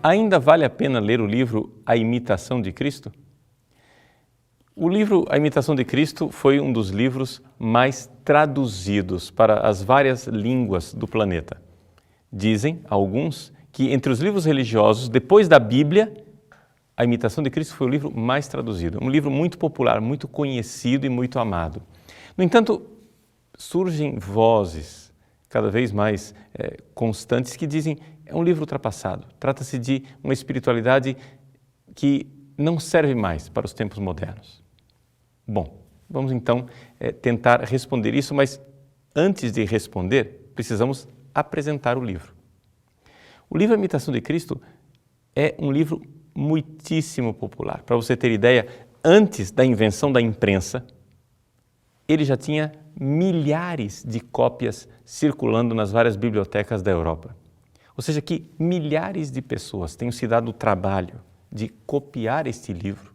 Ainda vale a pena ler o livro A Imitação de Cristo? O livro A Imitação de Cristo foi um dos livros mais traduzidos para as várias línguas do planeta. Dizem alguns que entre os livros religiosos, depois da Bíblia, A Imitação de Cristo foi o livro mais traduzido. Um livro muito popular, muito conhecido e muito amado. No entanto, surgem vozes cada vez mais constantes que dizem é um livro ultrapassado. Trata-se de uma espiritualidade que não serve mais para os tempos modernos. Bom, vamos então tentar responder isso, mas antes de responder, precisamos apresentar o livro. O livro A Imitação de Cristo é um livro muitíssimo popular. Para você ter ideia, antes da invenção da imprensa, ele já tinha milhares de cópias circulando nas várias bibliotecas da Europa. Ou seja, que milhares de pessoas tenham se dado o trabalho de copiar este livro,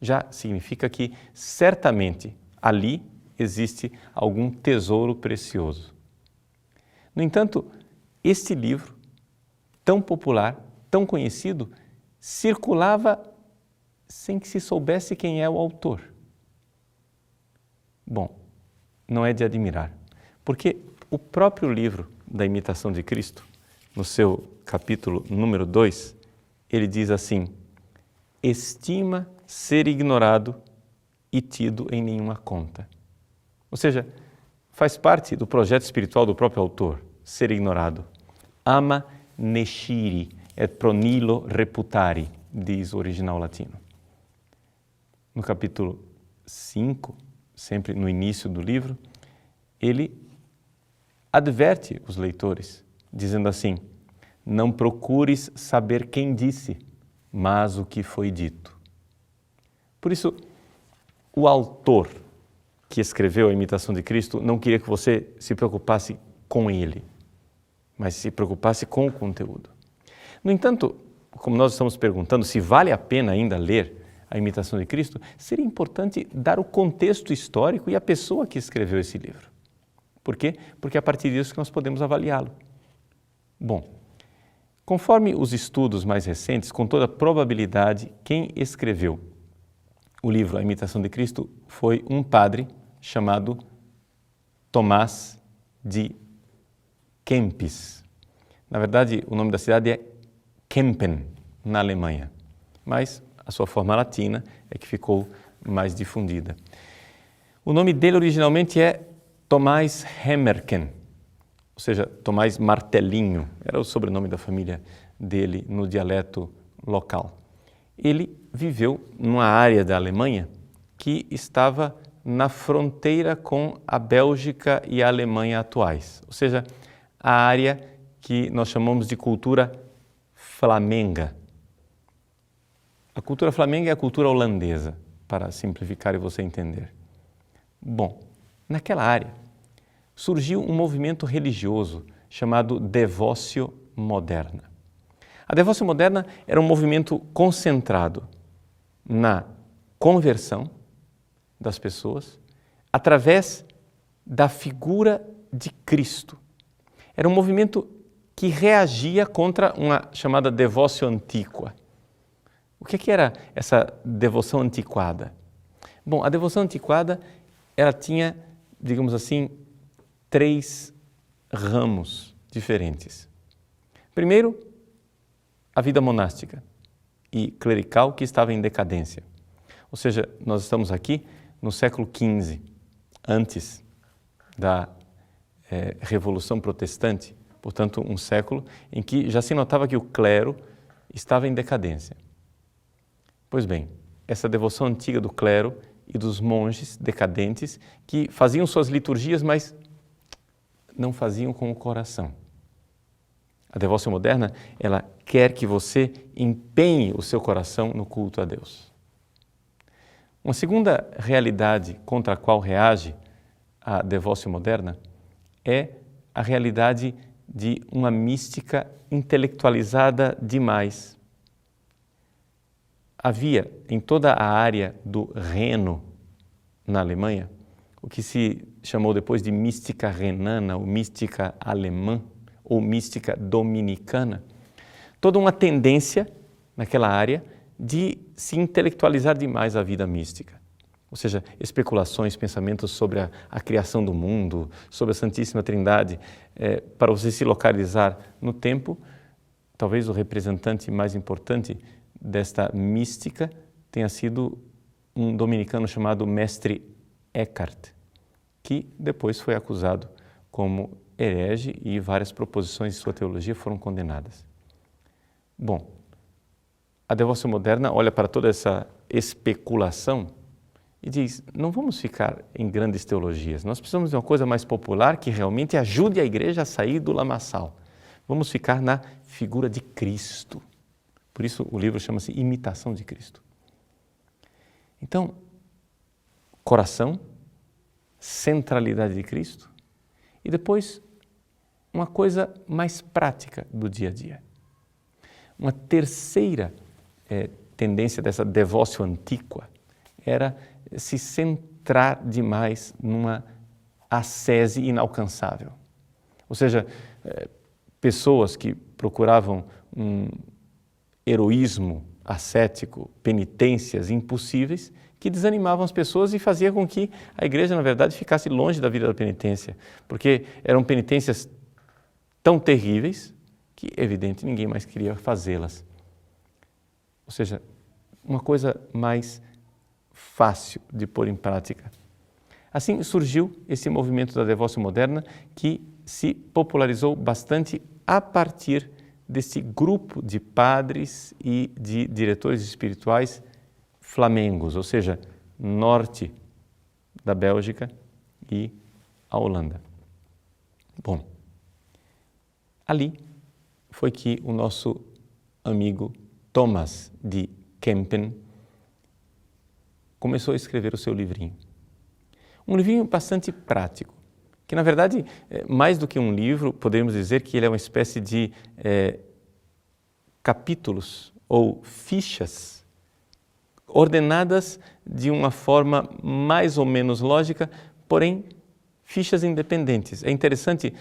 já significa que certamente ali existe algum tesouro precioso. No entanto, este livro, tão popular, tão conhecido, circulava sem que se soubesse quem é o autor. Bom, não é de admirar, porque o próprio livro da Imitação de Cristo, no seu capítulo número 2, ele diz assim: estima ser ignorado e tido em nenhuma conta. Ou seja, faz parte do projeto espiritual do próprio autor, ser ignorado. Ama nesciri et pro nihilo reputari, diz o original latino. No capítulo 5, sempre no início do livro, ele adverte os leitores, dizendo assim: não procures saber quem disse, mas o que foi dito. Por isso, o autor que escreveu A Imitação de Cristo não queria que você se preocupasse com ele, mas se preocupasse com o conteúdo. No entanto, como nós estamos perguntando se vale a pena ainda ler A Imitação de Cristo, seria importante dar o contexto histórico e a pessoa que escreveu esse livro. Por quê? Porque é a partir disso que nós podemos avaliá-lo. Bom, conforme os estudos mais recentes, com toda probabilidade, quem escreveu o livro A Imitação de Cristo foi um padre chamado Tomás de Kempis. Na verdade, o nome da cidade é Kempen, na Alemanha, mas a sua forma latina é que ficou mais difundida. O nome dele originalmente é Tomás Hemmerken, ou seja, Tomás Martelinho, era o sobrenome da família dele no dialeto local. Ele viveu numa área da Alemanha que estava na fronteira com a Bélgica e a Alemanha atuais, ou seja, a área que nós chamamos de cultura flamenga. A cultura flamenga é a cultura holandesa, para simplificar e você entender. Bom, naquela área surgiu um movimento religioso chamado Devócio Moderna. A Devócio Moderna era um movimento concentrado na conversão das pessoas através da figura de Cristo. Era um movimento que reagia contra uma chamada Devócio Antiqua. O que era essa devoção antiquada? Bom, a devoção antiquada, ela tinha, digamos assim, 3 ramos diferentes. Primeiro, a vida monástica e clerical que estava em decadência. Ou seja, nós estamos aqui no século XV, antes da Revolução Protestante, portanto, um século em que já se notava que o clero estava em decadência. Pois bem, essa devoção antiga do clero e dos monges decadentes que faziam suas liturgias, mas não faziam com o coração. A devoção moderna, ela quer que você empenhe o seu coração no culto a Deus. Uma segunda realidade contra a qual reage a devoção moderna é a realidade de uma mística intelectualizada demais. Havia em toda a área do Reno, na Alemanha, o que se chamou depois de mística renana, ou mística alemã, ou mística dominicana, toda uma tendência naquela área de se intelectualizar demais a vida mística. Ou seja, especulações, pensamentos sobre a criação do mundo, sobre a Santíssima Trindade. Para você se localizar no tempo, talvez o representante mais importante desta mística tenha sido um dominicano chamado Mestre Eckhart, que depois foi acusado como herege e várias proposições de sua teologia foram condenadas. Bom, a devoção moderna olha para toda essa especulação e diz, não vamos ficar em grandes teologias, nós precisamos de uma coisa mais popular que realmente ajude a igreja a sair do lamaçal. Vamos ficar na figura de Cristo. Por isso o livro chama-se Imitação de Cristo. Então, coração, centralidade de Cristo e depois uma coisa mais prática do dia a dia. Uma terceira tendência dessa devócio antiqua era se centrar demais numa ascese inalcançável. Ou seja, pessoas que procuravam um heroísmo ascético, penitências impossíveis, que desanimavam as pessoas e fazia com que a igreja, na verdade, ficasse longe da vida da penitência, porque eram penitências tão terríveis que, evidente, ninguém mais queria fazê-las. Ou seja, uma coisa mais fácil de pôr em prática. Assim surgiu esse movimento da devoção moderna que se popularizou bastante a partir desse grupo de padres e de diretores espirituais flamengos, ou seja, norte da Bélgica e a Holanda. Bom, ali foi que o nosso amigo Thomas de Kempen começou a escrever o seu livrinho. Um livrinho bastante prático, que na verdade, mais do que um livro, poderíamos dizer que ele é uma espécie de capítulos ou fichas ordenadas de uma forma mais ou menos lógica, porém fichas independentes. É interessante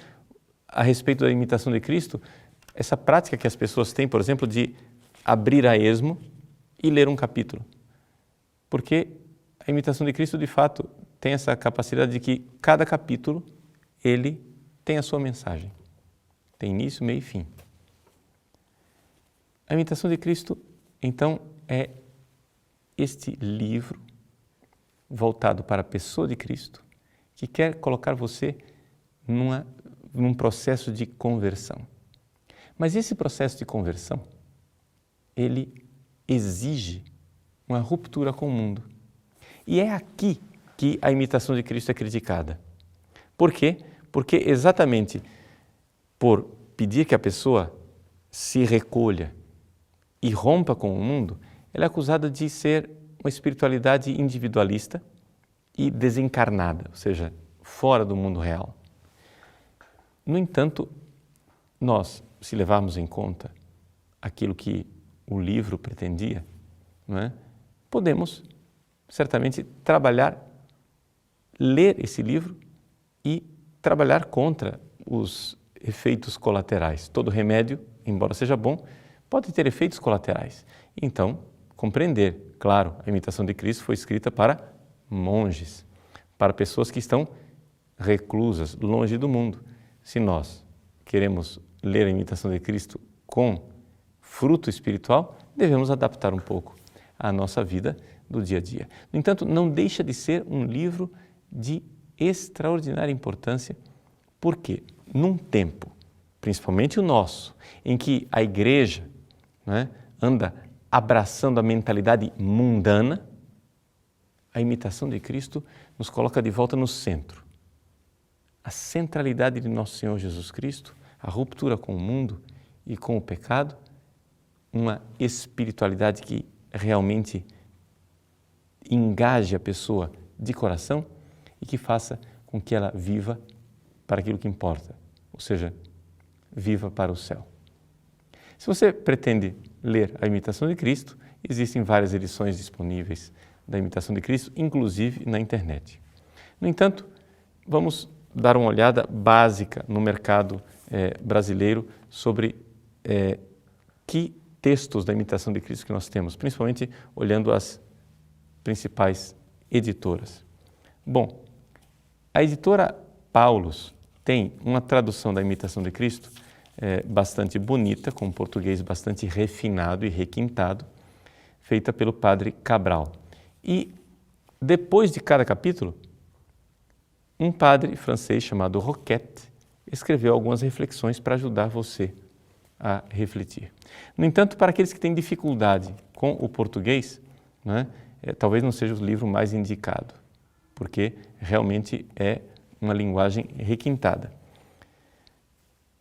a respeito da imitação de Cristo, essa prática que as pessoas têm, por exemplo, de abrir a esmo e ler um capítulo. Porque a imitação de Cristo, de fato, tem essa capacidade de que cada capítulo, ele tem a sua mensagem. Tem início, meio e fim. A imitação de Cristo, então, é este livro voltado para a pessoa de Cristo, que quer colocar você num processo de conversão. Mas esse processo de conversão, ele exige uma ruptura com o mundo. E é aqui que a imitação de Cristo é criticada. Por quê? Porque exatamente por pedir que a pessoa se recolha e rompa com o mundo, ela é acusada de ser uma espiritualidade individualista e desencarnada, ou seja, fora do mundo real. No entanto, nós, se levarmos em conta aquilo que o livro pretendia, não é? Podemos certamente ler esse livro e trabalhar contra os efeitos colaterais. Todo remédio, embora seja bom, pode ter efeitos colaterais. Então, compreender, claro, a imitação de Cristo foi escrita para monges, para pessoas que estão reclusas, longe do mundo. Se nós queremos ler a imitação de Cristo com fruto espiritual, devemos adaptar um pouco à nossa vida do dia a dia. No entanto, não deixa de ser um livro de extraordinária importância, porque num tempo, principalmente o nosso, em que a igreja, né, anda abraçando a mentalidade mundana, a imitação de Cristo nos coloca de volta no centro. A centralidade de nosso Senhor Jesus Cristo, a ruptura com o mundo e com o pecado, uma espiritualidade que realmente engaje a pessoa de coração e que faça com que ela viva para aquilo que importa, ou seja, viva para o céu. Se você pretende ler a Imitação de Cristo, existem várias edições disponíveis da Imitação de Cristo, inclusive na internet. No entanto, vamos dar uma olhada básica no mercado brasileiro sobre que textos da Imitação de Cristo que nós temos, principalmente olhando as principais editoras. Bom, a editora Paulus tem uma tradução da Imitação de Cristo bastante bonita, com um português bastante refinado e requintado, feita pelo padre Cabral. E depois de cada capítulo, um padre francês chamado Roquette escreveu algumas reflexões para ajudar você a refletir. No entanto, para aqueles que têm dificuldade com o português, né, talvez não seja o livro mais indicado, porque realmente é uma linguagem requintada.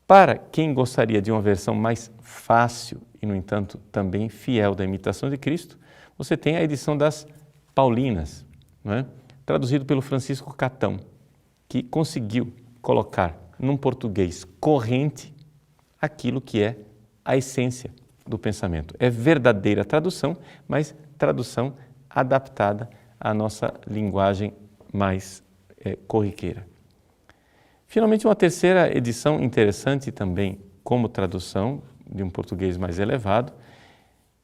Para quem gostaria de uma versão mais fácil e, no entanto, também fiel da Imitação de Cristo, você tem a edição das Paulinas, né, traduzido pelo Francisco Catão, que conseguiu colocar num português corrente aquilo que é a essência do pensamento. É verdadeira tradução, mas tradução adaptada à nossa linguagem mais corriqueira. Finalmente, uma terceira edição interessante também como tradução de um português mais elevado,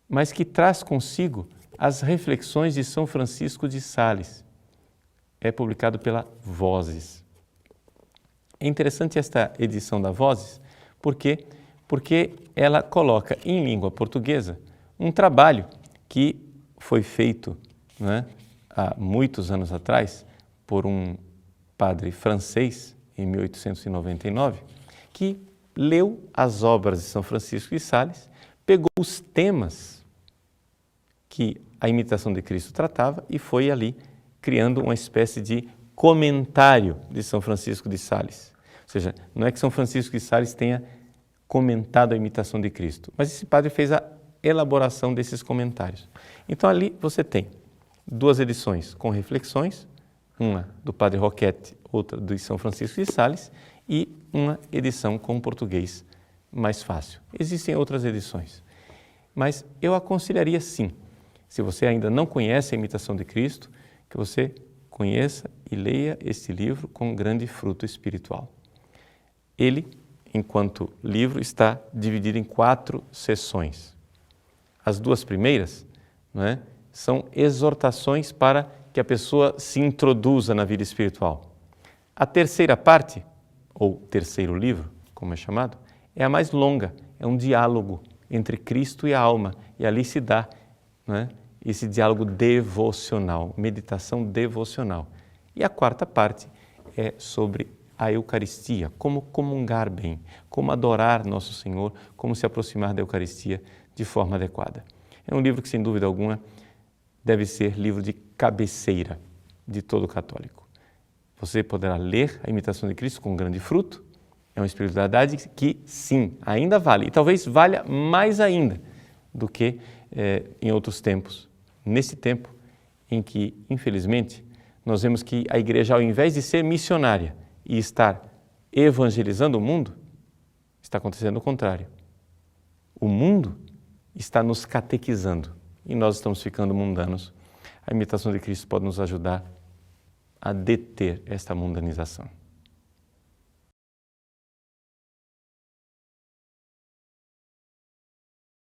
mas que traz consigo as reflexões de São Francisco de Sales. É publicado pela Vozes. É interessante esta edição da Vozes, porque ela coloca em língua portuguesa um trabalho que foi feito, né, há muitos anos atrás por um padre francês, em 1899, que leu as obras de São Francisco de Sales, pegou os temas que a Imitação de Cristo tratava e foi ali criando uma espécie de comentário de São Francisco de Sales. Ou seja, não é que São Francisco de Sales tenha comentado a Imitação de Cristo, mas esse padre fez a elaboração desses comentários. Então ali você tem duas edições com reflexões, uma do padre Roquette, outra de São Francisco de Sales e uma edição com português mais fácil. Existem outras edições, mas eu aconselharia sim, se você ainda não conhece a Imitação de Cristo, que você conheça e leia este livro com grande fruto espiritual. Ele, enquanto livro, está dividido em 4 seções. As 2 primeiras, né, são exortações para que a pessoa se introduza na vida espiritual. A terceira parte, ou terceiro livro, como é chamado, é a mais longa, é um diálogo entre Cristo e a alma, e ali se dá, né, esse diálogo devocional, meditação devocional. E a quarta parte é sobre a Eucaristia, como comungar bem, como adorar Nosso Senhor, como se aproximar da Eucaristia de forma adequada. É um livro que, sem dúvida alguma, deve ser livro de cabeceira de todo católico. Você poderá ler a Imitação de Cristo com grande fruto, é uma espiritualidade que, sim, ainda vale, e talvez valha mais ainda do que em outros tempos. Nesse tempo em que, infelizmente, nós vemos que a Igreja, ao invés de ser missionária e estar evangelizando o mundo, está acontecendo o contrário. O mundo está nos catequizando e nós estamos ficando mundanos. A Imitação de Cristo pode nos ajudar a deter esta mundanização.